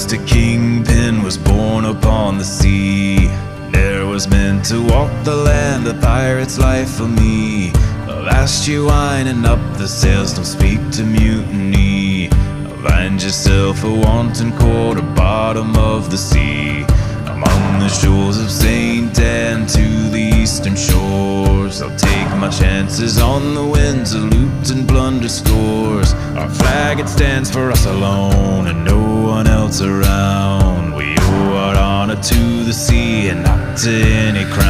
First a kingpin was born upon the sea. There was meant to walk the land, a pirate's life for me. Avast you winding up the sails, don't speak to mutiny. Find yourself a wanton quarter, bottom of the sea. Among the shores of St. Anne to the eastern shores, I'll take my chances on the winds of loot and plunder scores. Our flag, it stands for us alone and no one else around. We owe our honor to the sea and not to any crown.